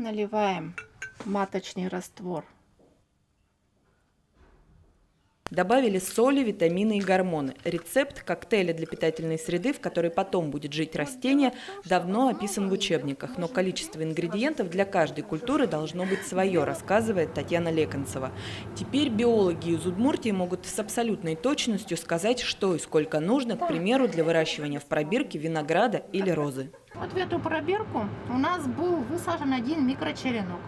Наливаем маточный раствор. Добавили соли, витамины и гормоны. Рецепт коктейля для питательной среды, в которой потом будет жить растение, давно описан в учебниках. Но количество ингредиентов для каждой культуры должно быть свое, рассказывает Татьяна Леконцева. Теперь биологи из Удмуртии могут с абсолютной точностью сказать, что и сколько нужно, к примеру, для выращивания в пробирке винограда или розы. Вот в эту пробирку у нас был высажен 1 микрочеренок.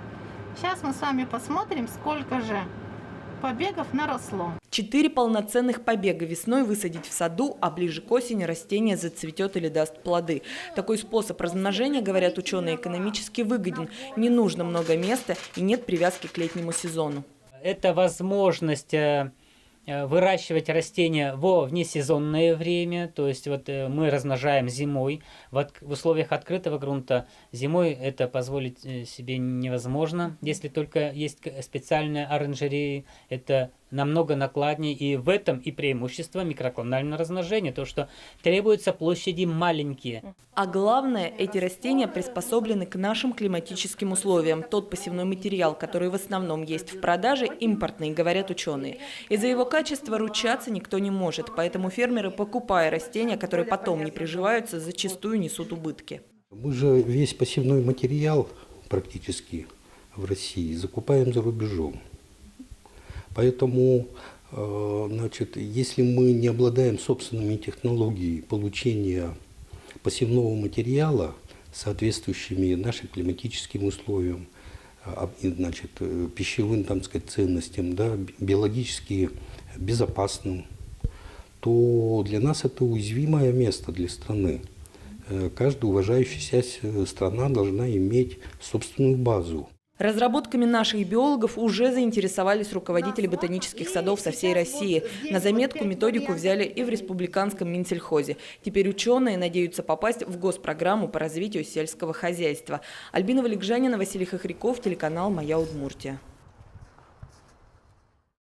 Сейчас мы с вами посмотрим, сколько же побегов наросло. 4 полноценных побега весной высадить в саду, а ближе к осени растение зацветет или даст плоды. Такой способ размножения, говорят ученые, экономически выгоден. Не нужно много места и нет привязки к летнему сезону. Это возможность выращивать растения во внесезонное время, то есть вот мы размножаем зимой. В условиях открытого грунта зимой это позволить себе невозможно, если только есть специальные оранжереи, это намного накладнее, и в этом и преимущество микроклонального размножения, то что требуются площади маленькие. А главное, эти растения приспособлены к нашим климатическим условиям. Тот посевной материал, который в основном есть в продаже, импортный, говорят ученые. Из-за его качества ручаться никто не может, поэтому фермеры, покупая растения, которые потом не приживаются, зачастую несут убытки. Мы же весь посевной материал практически в России закупаем за рубежом. Поэтому, значит, если мы не обладаем собственными технологиями получения посевного материала, соответствующими нашим климатическим условиям, значит, пищевым, там сказать, ценностям, да, биологически безопасным, то для нас это уязвимое место для страны. Каждая уважающаяся страна должна иметь собственную базу. Разработками наших биологов уже заинтересовались руководители ботанических садов со всей России. На заметку методику взяли и в республиканском Минсельхозе. Теперь ученые надеются попасть в госпрограмму по развитию сельского хозяйства. Альбина Валикжанина, Василий Хохряков, телеканал «Моя Удмуртия».